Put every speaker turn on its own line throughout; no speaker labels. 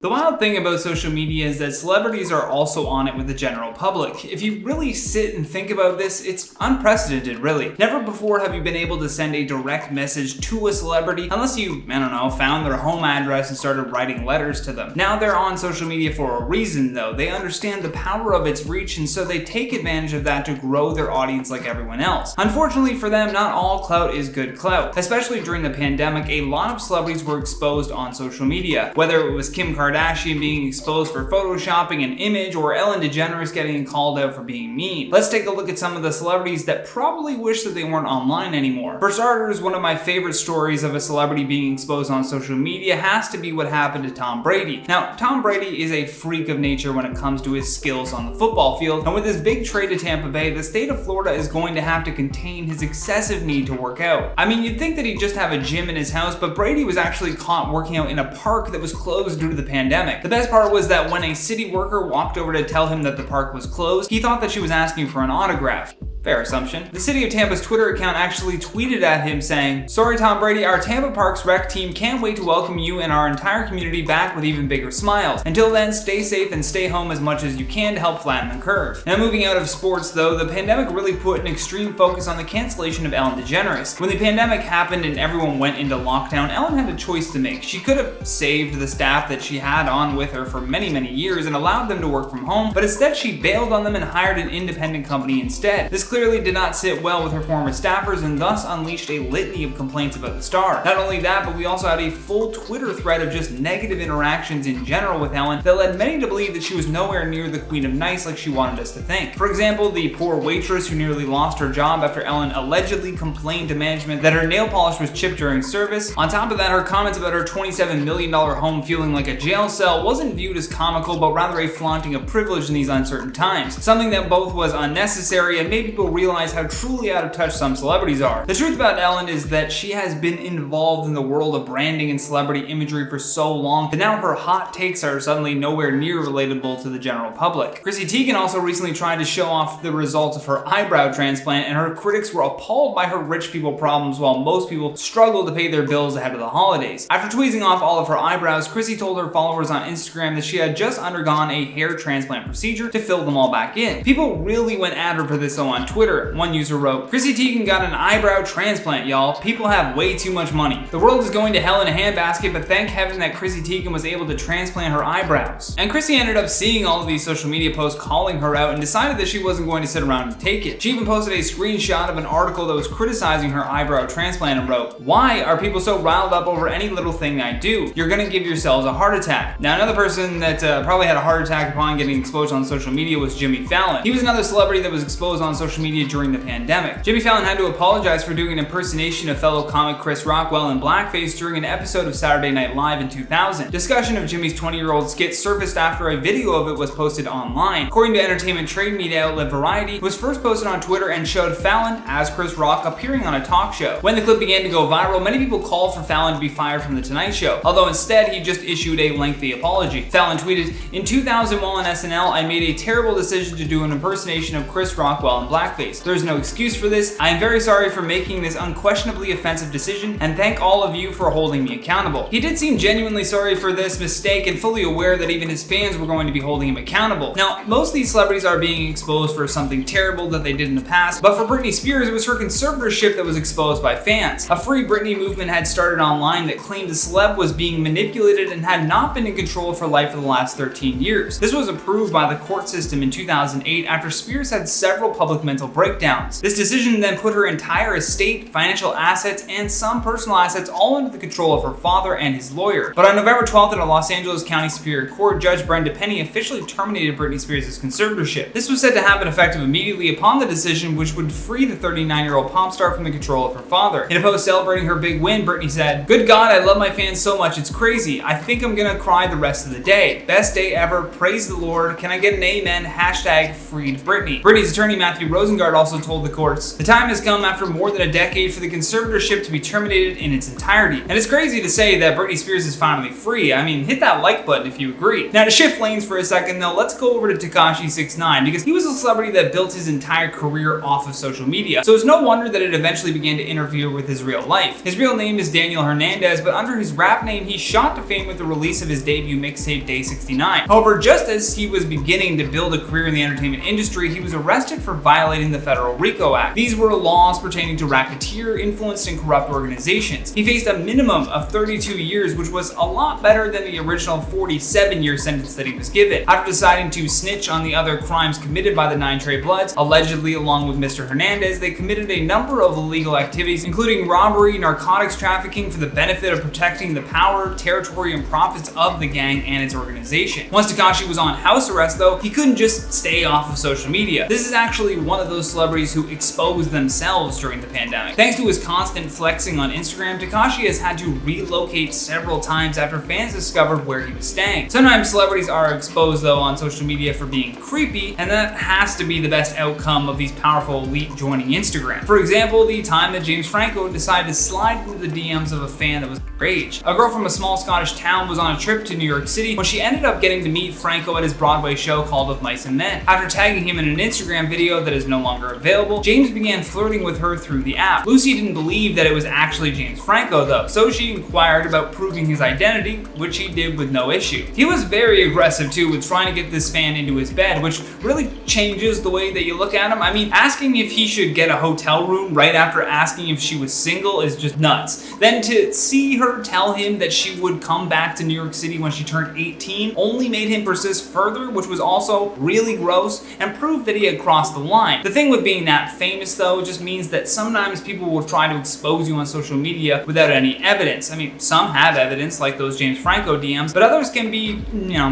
The wild thing about social media is that celebrities are also on it with the general public. If you really sit and think about this, it's unprecedented, really. Never before have you been able to send a direct message to a celebrity unless you, found their home address and started writing letters to them. Now they're on social media for a reason, though. They understand the power of its reach, and so they take advantage of that to grow their audience like everyone else. Unfortunately for them, not all clout is good clout. Especially during the pandemic, a lot of celebrities were exposed on social media. Whether it was Kim Kardashian being exposed for photoshopping an image or Ellen DeGeneres getting called out for being mean. Let's take a look at some of the celebrities that probably wish that they weren't online anymore. For starters, one of my favorite stories of a celebrity being exposed on social media has to be what happened to Tom Brady. Now, Tom Brady is a freak of nature when it comes to his skills on the football field, and with his big trade to Tampa Bay, the state of Florida is going to have to contain his excessive need to work out. I mean, you'd think that he'd just have a gym in his house, but Brady was actually caught working out in a park that was closed due to the pandemic. The best part was that when a city worker walked over to tell him that the park was closed, he thought that she was asking for an autograph. Fair assumption. The City of Tampa's Twitter account actually tweeted at him saying, "Sorry Tom Brady, our Tampa Parks rec team can't wait to welcome you and our entire community back with even bigger smiles. Until then, stay safe and stay home as much as you can to help flatten the curve." Now moving out of sports though, the pandemic really put an extreme focus on the cancellation of Ellen DeGeneres. When the pandemic happened and everyone went into lockdown, Ellen had a choice to make. She could have saved the staff that she had on with her for many years and allowed them to work from home, but instead she bailed on them and hired an independent company instead. This clearly did not sit well with her former staffers and thus unleashed a litany of complaints about the star. Not only that, but we also had a full Twitter thread of just negative interactions in general with Ellen that led many to believe that she was nowhere near the Queen of Nice like she wanted us to think. For example, the poor waitress who nearly lost her job after Ellen allegedly complained to management that her nail polish was chipped during service. On top of that, her comments about her $27 million home feeling like a jail cell wasn't viewed as comical, but rather a flaunting of privilege in these uncertain times. Something that both was unnecessary and made people realize how truly out of touch some celebrities are. The truth about Ellen is that she has been involved in the world of branding and celebrity imagery for so long that now her hot takes are suddenly nowhere near relatable to the general public. Chrissy Teigen also recently tried to show off the results of her eyebrow transplant, and her critics were appalled by her rich people problems while most people struggle to pay their bills ahead of the holidays. After tweezing off all of her eyebrows, Chrissy told her followers on Instagram that she had just undergone a hair transplant procedure to fill them all back in. People really went at her for this though on Twitter. One user wrote, "Chrissy Teigen got an eyebrow transplant, y'all. People have way too much money. The world is going to hell in a handbasket, but thank heaven that Chrissy Teigen was able to transplant her eyebrows." And Chrissy ended up seeing all of these social media posts calling her out and decided that she wasn't going to sit around and take it. She even posted a screenshot of an article that was criticizing her eyebrow transplant and wrote, "Why are people so riled up over any little thing I do? You're gonna give yourselves a heart attack." Now another person that probably had a heart attack upon getting exposed on social media was Jimmy Fallon. He was another celebrity that was exposed on social media during the pandemic. Jimmy Fallon had to apologize for doing an impersonation of fellow comic Chris Rockwell in blackface during an episode of Saturday Night Live in 2000. Discussion of Jimmy's 20-year-old skit surfaced after a video of it was posted online. According to entertainment trade media outlet Variety, it was first posted on Twitter and showed Fallon as Chris Rock appearing on a talk show. When the clip began to go viral, many people called for Fallon to be fired from The Tonight Show, although instead he just issued a lengthy apology. Fallon tweeted, "In 2000 while on SNL, I made a terrible decision to do an impersonation of Chris Rockwell in blackface. There's no excuse for this. I am very sorry for making this unquestionably offensive decision and thank all of you for holding me accountable." He did seem genuinely sorry for this mistake and fully aware that even his fans were going to be holding him accountable. Now, most of these celebrities are being exposed for something terrible that they did in the past, but for Britney Spears, it was her conservatorship that was exposed by fans. A Free Britney movement had started online that claimed the celeb was being manipulated and had not been in control of her life for the last 13 years. This was approved by the court system in 2008 after Spears had several public mental breakdowns. This decision then put her entire estate, financial assets, and some personal assets all under the control of her father and his lawyer. But on November 12th at a Los Angeles County Superior Court, Judge Brenda Penny officially terminated Britney Spears' conservatorship. This was said to happen effective immediately upon the decision, which would free the 39-year-old pop star from the control of her father. In a post celebrating her big win, Britney said, "Good God, I love my fans so much, it's crazy. I think I'm gonna cry the rest of the day. Best day ever, praise the Lord. Can I get an amen? Hashtag freed Britney." Britney's attorney Matthew Rose Rosengart also told the courts, "The time has come after more than a decade for the conservatorship to be terminated in its entirety." And it's crazy to say that Britney Spears is finally free. I mean, hit that like button if you agree. Now, to shift lanes for a second though, let's go over to Tekashi 69 because he was a celebrity that built his entire career off of social media. So it's no wonder that it eventually began to interfere with his real life. His real name is Daniel Hernandez, but under his rap name, he shot to fame with the release of his debut mixtape Day 69. However, just as he was beginning to build a career in the entertainment industry, he was arrested for violating the Federal RICO Act. These were laws pertaining to racketeer, influenced, and corrupt organizations. He faced a minimum of 32 years, which was a lot better than the original 47-year sentence that he was given. After deciding to snitch on the other crimes committed by the 9 Trey Bloods, allegedly along with Mr. Hernandez, they committed a number of illegal activities, including robbery, narcotics trafficking for the benefit of protecting the power, territory, and profits of the gang and its organization. Once Tekashi was on house arrest though, he couldn't just stay off of social media. This is actually one of those celebrities who exposed themselves during the pandemic. Thanks to his constant flexing on Instagram, Tekashi has had to relocate several times after fans discovered where he was staying. Sometimes celebrities are exposed though on social media for being creepy, and that has to be the best outcome of these powerful elite joining Instagram. For example, the time that James Franco decided to slide into the DMs of a fan that was underage. A girl from a small Scottish town was on a trip to New York City when she ended up getting to meet Franco at his Broadway show called Of Mice and Men. After tagging him in an Instagram video that is no longer available, James began flirting with her through the app. Lucy didn't believe that it was actually James Franco though, so she inquired about proving his identity, which he did with no issue. He was very aggressive too with trying to get this fan into his bed, which really changes the way that you look at him. I mean, asking if he should get a hotel room right after asking if she was single is just nuts. Then to see her tell him that she would come back to New York City when she turned 18 only made him persist further, which was also really gross and proved that he had crossed the line. The thing with being that famous though just means that sometimes people will try to expose you on social media without any evidence. I mean, some have evidence like those James Franco DMs, but others can be,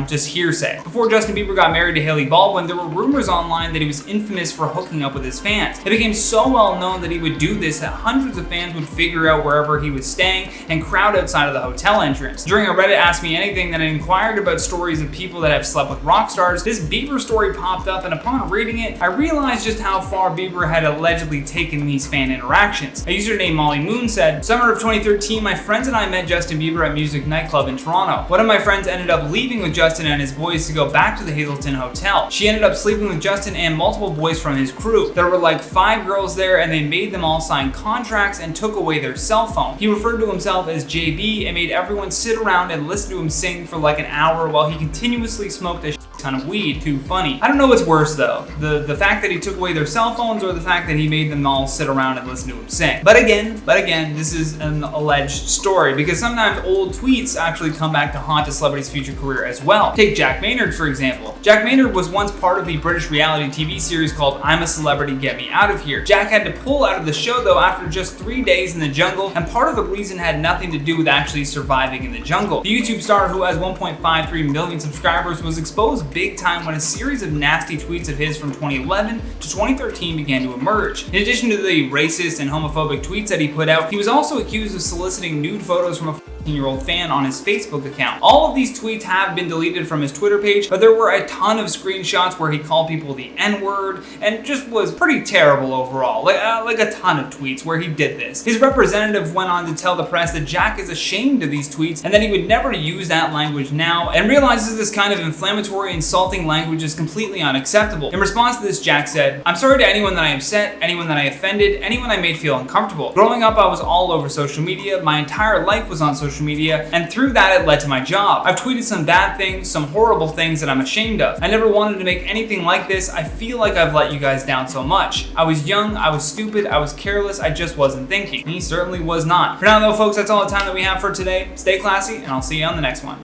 just hearsay. Before Justin Bieber got married to Hailey Baldwin, there were rumors online that he was infamous for hooking up with his fans. It became so well known that he would do this that hundreds of fans would figure out wherever he was staying and crowd outside of the hotel entrance. During a Reddit Ask Me Anything that I inquired about stories of people that have slept with rock stars, this Bieber story popped up, and upon reading it, I realized just how far Bieber had allegedly taken these fan interactions. A user named Molly Moon said, "Summer of 2013, my friends and I met Justin Bieber at Music Nightclub in Toronto. One of my friends ended up leaving with Justin and his boys to go back to the Hazelton Hotel. She ended up sleeping with Justin and multiple boys from his crew. There were like 5 girls there, and they made them all sign contracts and took away their cell phone. He referred to himself as JB and made everyone sit around and listen to him sing for like an hour while he continuously smoked a ton of weed. Too funny." I don't know what's worse though, the fact that he took away their cell phones or the fact that he made them all sit around and listen to him sing. But again, this is an alleged story because sometimes old tweets actually come back to haunt a celebrity's future career as well. Take Jack Maynard for example. Jack Maynard was once part of the British reality TV series called I'm a Celebrity, Get Me Out of Here. Jack had to pull out of the show though after just 3 days in the jungle, and part of the reason had nothing to do with actually surviving in the jungle. The YouTube star, who has 1.53 million subscribers, was exposed big time when a series of nasty tweets of his from 2011 to 2013 began to emerge. In addition to the racist and homophobic tweets that he put out, he was also accused of soliciting nude photos from a 14-year-old fan on his Facebook account. All of these tweets have been deleted from his Twitter page, but there were a ton of screenshots where he called people the N-word and just was pretty terrible overall. Like a ton of tweets where he did this. His representative went on to tell the press that Jack is ashamed of these tweets and that he would never use that language now, and realizes this kind of inflammatory, insulting language is completely unacceptable. In response to this, Jack said, "I'm sorry to anyone that I upset, anyone that I offended, anyone I made feel uncomfortable. Growing up, I was all over social media. My entire life was on social media, and through that it led to my job. I've tweeted some bad things, some horrible things that I'm ashamed of. I never wanted to make anything like this. I feel like I've let you guys down so much. I was young, I was stupid, I was careless, I just wasn't thinking." And he certainly was not. For now though folks, that's all the time that we have for today. Stay classy, and I'll see you on the next one.